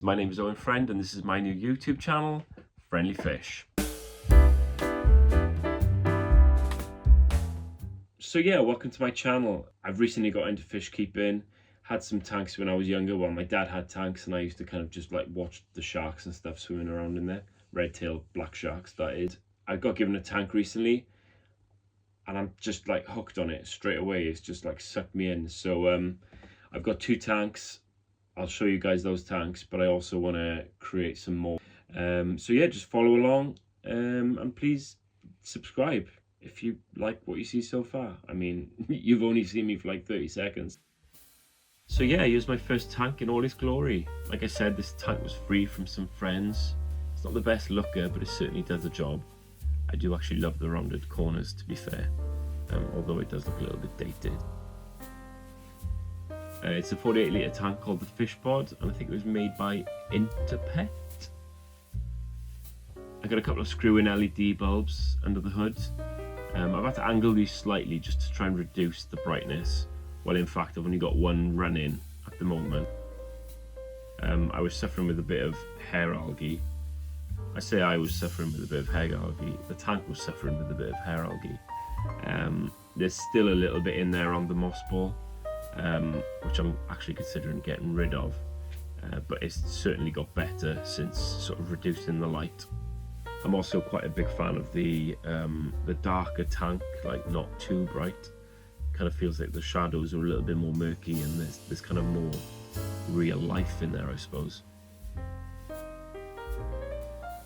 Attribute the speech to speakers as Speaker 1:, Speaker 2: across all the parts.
Speaker 1: My name is Owen Friend and this is my new YouTube channel, Friendly Fish. So yeah, welcome to my channel. I've recently got into fish keeping, had some tanks when I was younger. Well, my dad had tanks and I used to kind of just like watch the sharks and stuff swimming around in there. Red-tailed black sharks, that is. I got given a tank recently and I'm just like hooked on it straight away. It's just like sucked me in. So I've got 2 tanks. I'll show you guys those tanks, but I also want to create some more. So yeah, just follow along and please subscribe if you like what you see so far. I mean, you've only seen me for like 30 seconds. So yeah, here's my first tank in all its glory. Like I said, this tank was free from some friends. It's not the best looker, but it certainly does the job. I do actually love the rounded corners, to be fair, although it does look a little bit dated. It's a 48 litre tank called the Fish Pod, and I think it was made by Interpet. I got a couple of screw-in LED bulbs under the hood. I've had to angle these slightly just to try and reduce the brightness. Well, in fact, I've only got one running at the moment. I was suffering with a bit of hair algae. I say I was suffering with a bit of hair algae. The tank was suffering with a bit of hair algae. There's still a little bit in there on the moss ball. Which I'm actually considering getting rid of, but it's certainly got better since sort of reducing the light. I'm also quite a big fan of the darker tank, like not too bright. Kind of feels like the shadows are a little bit more murky and there's kind of more real life in there, I suppose.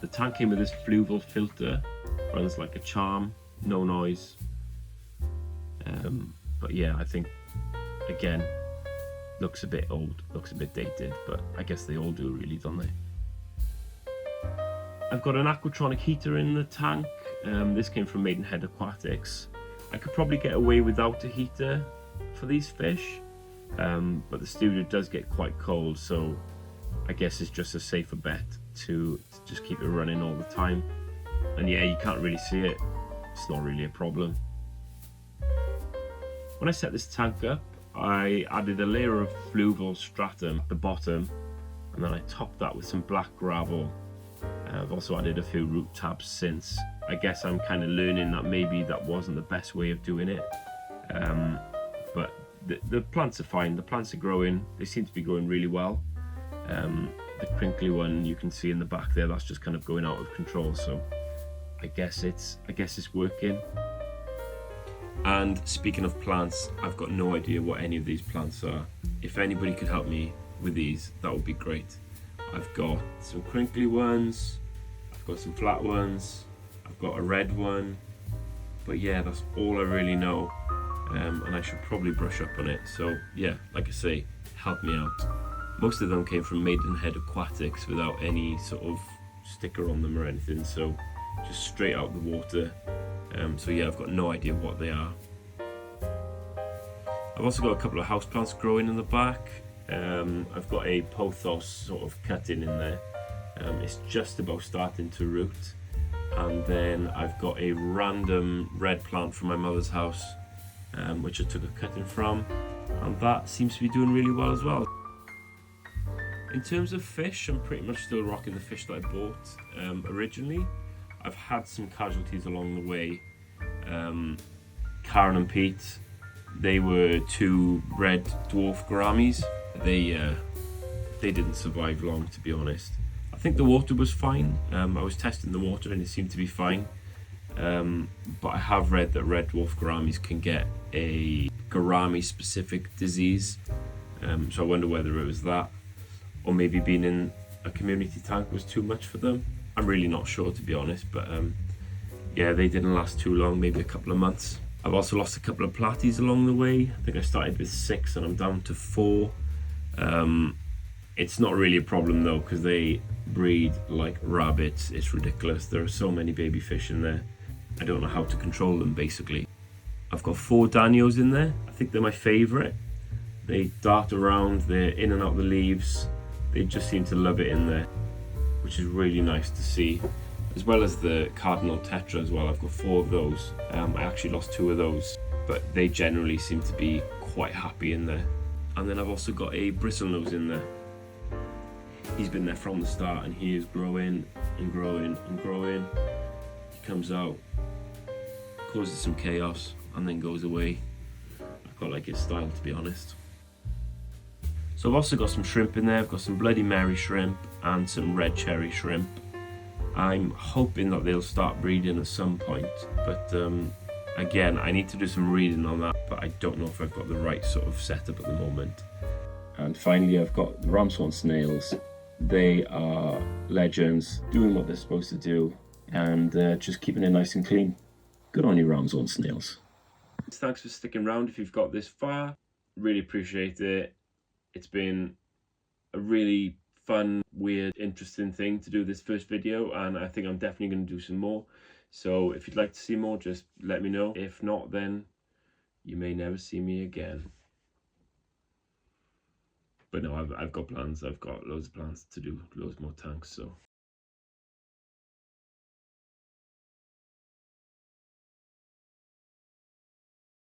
Speaker 1: The tank came with this fluval filter, runs like a charm, no noise. But yeah, I think again, looks a bit old, looks a bit dated, but I guess they all do really, don't they? I've got an aquatronic heater in the tank. This came from Maidenhead Aquatics. I could probably get away without a heater for these fish, but the studio does get quite cold, so I guess it's just a safer bet to just keep it running all the time. And yeah, you can't really see it. It's not really a problem. When I set this tank up, I added a layer of fluval stratum at the bottom, and then I topped that with some black gravel. I've also added a few root tabs since. I guess I'm kind of learning that maybe that wasn't the best way of doing it. But the plants are fine, the plants are growing, they seem to be growing really well. The crinkly one you can see in the back there, that's just kind of going out of control, so I guess it's working. And speaking of plants, I've got no idea what any of these plants are. If anybody could help me with these, that would be great. I've got some crinkly ones, I've got some flat ones, I've got a red one, but yeah, that's all I really know. And I should probably brush up on it. So yeah, like I say, help me out. Most of them came from Maidenhead Aquatics without any sort of sticker on them or anything, so just straight out the water. So yeah, I've got no idea what they are. I've also got a couple of houseplants growing in the back. I've got a pothos sort of cutting in there. It's just about starting to root. And then I've got a random red plant from my mother's house, which I took a cutting from, and that seems to be doing really well as well. In terms of fish, I'm pretty much still rocking the fish that I bought originally. I've had some casualties along the way. Karen and Pete, they were 2 red dwarf gouramis. They didn't survive long, to be honest. I think the water was fine. I was testing the water and it seemed to be fine. But I have read that red dwarf gouramis can get a gourami specific disease. So I wonder whether it was that, or maybe being in a community tank was too much for them. I'm really not sure, to be honest, but yeah, they didn't last too long, maybe a couple of months. I've also lost a couple of platies along the way. I think I started with 6 and I'm down to 4. It's not really a problem though, because they breed like rabbits. It's ridiculous. There are so many baby fish in there. I don't know how to control them, basically. I've got 4 danios in there. I think they're my favorite. They dart around, they're in and out the leaves. They just seem to love it in there, which is really nice to see. As well as the cardinal tetra as well. I've got 4 of those. I actually lost 2 of those, but they generally seem to be quite happy in there. And then I've also got a bristlenose in there. He's been there from the start, and he is growing and growing and growing. He comes out, causes some chaos, and then goes away. I quite like his style, to be honest. So I've also got some shrimp in there. I've got some Bloody Mary shrimp and some red cherry shrimp. I'm hoping that they'll start breeding at some point, but again, I need to do some reading on that, but I don't know if I've got the right sort of setup at the moment. And finally, I've got the ramshawn snails. They are legends, doing what they're supposed to do, and just keeping it nice and clean. Good on you, ramshawn snails. Thanks for sticking around if you've got this far. Really appreciate it. It's been a really fun, weird, interesting thing to do this first video, and I think I'm definitely going to do some more. So if you'd like to see more, just let me know. If not, then you may never see me again. But no, I've got plans. I've got loads of plans to do loads more tanks, so